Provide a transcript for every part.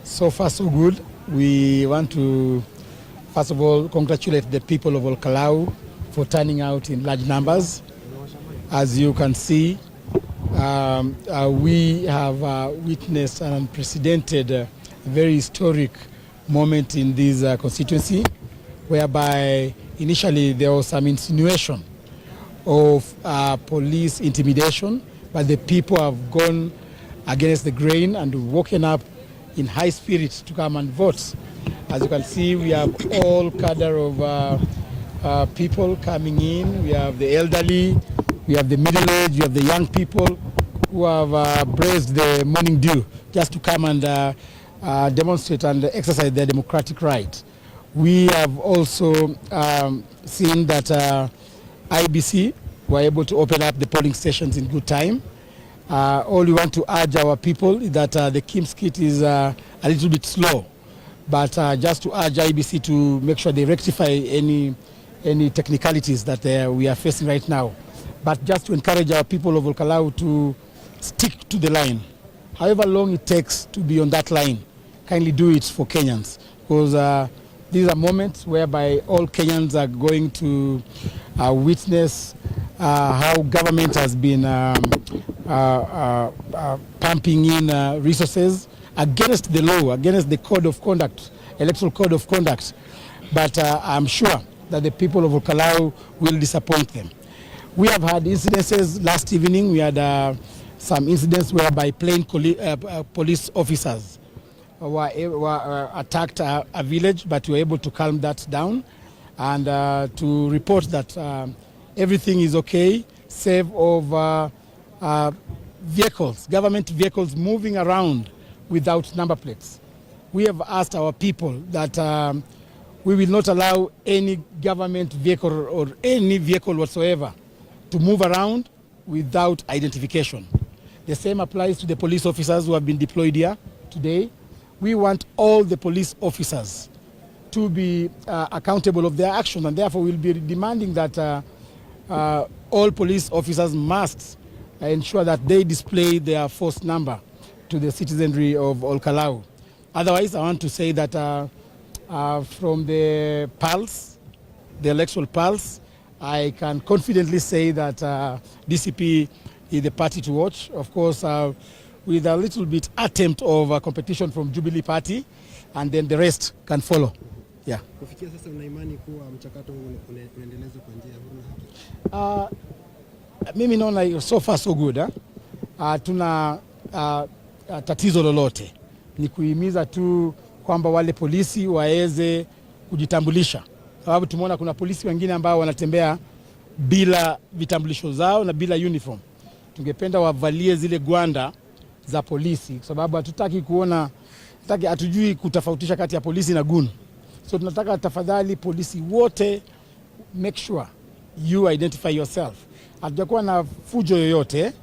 So far so good. We want to first of all congratulate the people of Ol-Kalou for turning out in large numbers. As you can see, we have witnessed an unprecedented, very historic moment in this constituency, whereby initially there was some insinuation of police intimidation, but the people have gone against the grain and woken up in high spirits to come and vote. As you can see, we have all cadre of people coming in. We have the elderly, we have the middle-aged, we have the young people who have braved the morning dew just to come and demonstrate and exercise their democratic right. We have also seen that IBC were able to open up the polling stations in good time. All we want to urge our people is that the Kim's kit is a little bit slow, but just to urge IBC to make sure they rectify any technicalities that we are facing right now. But just to encourage our people of Ol-Kalou to stick to the line. However long it takes to be on that line, kindly do it for Kenyans, because these are moments whereby all Kenyans are going to witness how government has been pumping in resources against the law, against the code of conduct, electoral code of conduct. But I'm sure that the people of Ol-Kalou will disappoint them. We have had incidences last evening. We had some incidents whereby plain police officers were attacked a village, but we were able to calm that down and to report that everything is okay, save of vehicles, government vehicles moving around without number plates. We have asked our people that we will not allow any government vehicle or any vehicle whatsoever to move around without identification. The same applies to the police officers who have been deployed here today. We want all the police officers to be accountable of their actions, and therefore we'll be demanding that all police officers must ensure that they display their force number to the citizenry of Ol-Kalou. Otherwise, I want to say that from the pulse, the electoral pulse, I can confidently say that DCP is the party to watch. Of course, with a little bit attempt of competition from Jubilee Party, and then the rest can follow. Yeah. Kufikia sasa una imani kuwa mchakato unaendelezwa kwa njia huru na haki? Mimi naona so far so good. Tuna tatizo lolote. Ni kuhimiza tu kwamba wale polisi waweze kujitambulisha. Sababu tumeona kuna polisi wengine ambao wanatembea bila vitambulisho zao na bila uniform. Tungependa wavalie zile gwanda za polisi, kwa sababu hatutaki kuona, hatujui kutofautisha kati ya polisi na gun. So tunataka tafadhali polisi wote make sure you identify yourself. Hatujakuwa na fujo yoyote.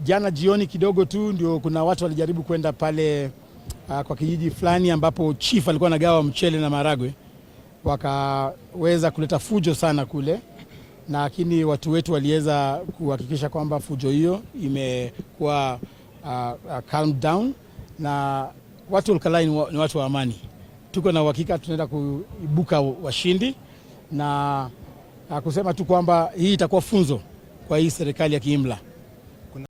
Jana jioni kidogo tu ndio kuna watu walijaribu kwenda pale kwa kijiji fulani ambapo chief alikuwa anagawa mchele na maragwe. Wakaweza kuleta fujo sana kule, lakini watu wetu waliweza kuhakikisha kwamba fujo hiyo imekuwa calm down, na watu Ol-Kalou ni watu wa amani. Tuko na uhakika tunaenda kuibuka washindi, na kusema tu kwamba hii itakuwa funzo kwa hii serikali ya kiimla.